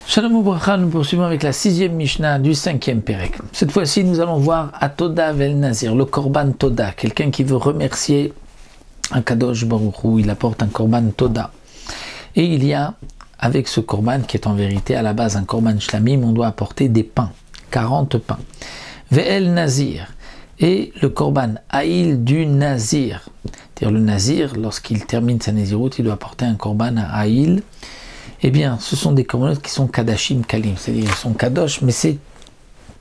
Shalom Ubracha, nous poursuivons avec la 6e Mishnah du 5e Perek. Cette fois-ci, nous allons voir Atoda vel Nazir, le Korban Toda, quelqu'un qui veut remercier un Kadosh Baruch Hu, il apporte un Korban Toda. Et il y a, avec ce Korban, qui est en vérité à la base un Korban Shlamim, on doit apporter des pains, 40 pains. Ve'el Nazir, et le Korban Haïl du Nazir. C'est-à-dire le Nazir, lorsqu'il termine sa Naziroute, il doit apporter un Korban à Haïl. Eh bien, ce sont des corbanotes qui sont Kadashim Kalim, c'est-à-dire ils sont Kadosh, mais c'est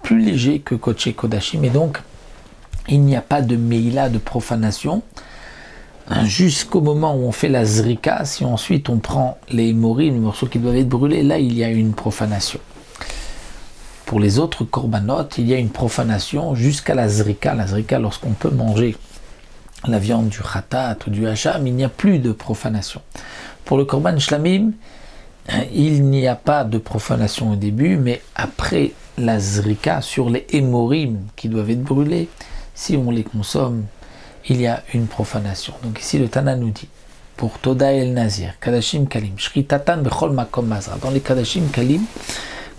plus léger que Kodesh Kodashim, et donc il n'y a pas de Meila, de profanation, jusqu'au moment où on fait la Zrika. Si ensuite on prend les Morim, les morceaux qui doivent être brûlés, là il y a une profanation. Pour les autres corbanotes, il y a une profanation jusqu'à la Zrika. La Zrika, lorsqu'on peut manger la viande du Khatat ou du Hacham, il n'y a plus de profanation. Pour le Korban Shlamim, il n'y a pas de profanation au début, mais après la Zrika, sur les Hémorim qui doivent être brûlés, si on les consomme, il y a une profanation. Donc ici le Tana nous dit, pour Toda el Nazir, Kadashim Kalim, Shritatan bechol makom mazra. Dans les Kadashim Kalim,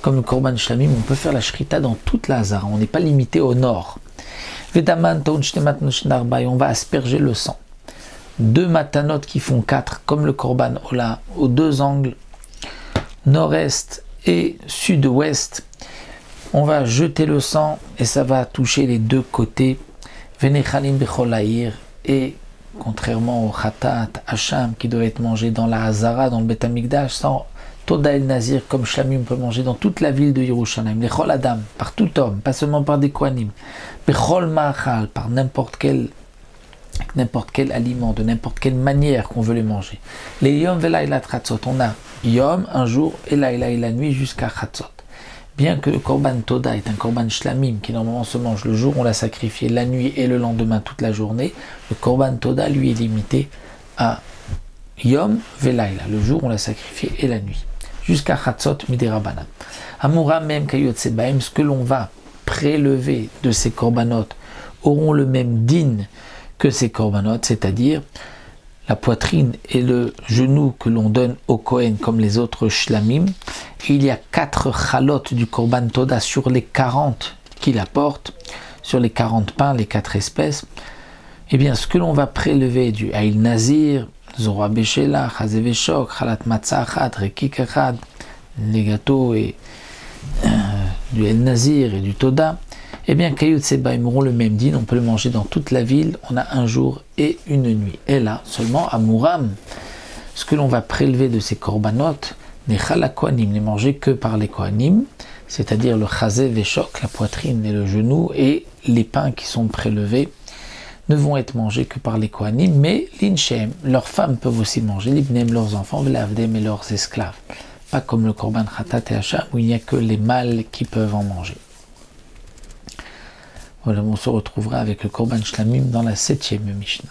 comme le Korban Shlamim, on peut faire la Shrita dans toute la Hazara, on n'est pas limité au nord. Vedaman taun shtemat noshnarba, et on va asperger le sang. Deux matanot qui font 4, comme le Korban Ola, aux deux angles, nord-est et sud-ouest, on va jeter le sang et ça va toucher les deux côtés. Venechalim becholaïr, et contrairement au Khatat, Hacham, qui doit être mangé dans la Hazara, dans le Bet Hamikdash, sans Toda el Nazir, comme Shlamim, on peut manger dans toute la ville de Yerushalayim. Lechol Adam, par tout homme, pas seulement par des Kohanim. Bechol Ma'achal, par n'importe quel aliment, de n'importe quelle manière qu'on veut les manger. Les Yom Velayla Chatzot, on a Yom, un jour, et Laïla et la nuit jusqu'à Chatzot. Bien que le Korban Toda est un Korban Shlamim qui normalement se mange le jour, on l'a sacrifié la nuit et le lendemain toute la journée, le Korban Toda lui est limité à Yom Velayla, le jour on l'a sacrifié et la nuit, jusqu'à Chatzot Midirabanan. Amura même Kayot Sebaim, ce que l'on va prélever de ces Korbanot auront le même din que ces corbanotes, c'est-à-dire la poitrine et le genou que l'on donne au Kohen comme les autres shlamim. Il y a 4 chalotes du korban Toda sur les 40 qu'il apporte, sur les 40 pains, les 4 espèces. Eh bien, ce que l'on va prélever du Haïl Nazir, Zora Beshela, Chazeveshok, Chalat Matzah, Rekik Echad, les gâteaux et du El Nazir et du Toda, eh bien, Kayut Sebaim auront le même din, on peut le manger dans toute la ville, on a un jour et une nuit. Et là, seulement à Mouram, ce que l'on va prélever de ces corbanotes, n'est chala kohanim, n'est mangé que par les kohanim, c'est-à-dire le chazé veshok, la poitrine et le genou, et les pains qui sont prélevés ne vont être mangés que par les kohanim, mais l'inshem, leurs femmes peuvent aussi manger, l'ibnem, leurs enfants, velavdem et leurs esclaves. Pas comme le korban khatat et hacham, où il n'y a que les mâles qui peuvent en manger. Voilà, on se retrouvera avec le Korban Shlamim dans la 7e Mishnah.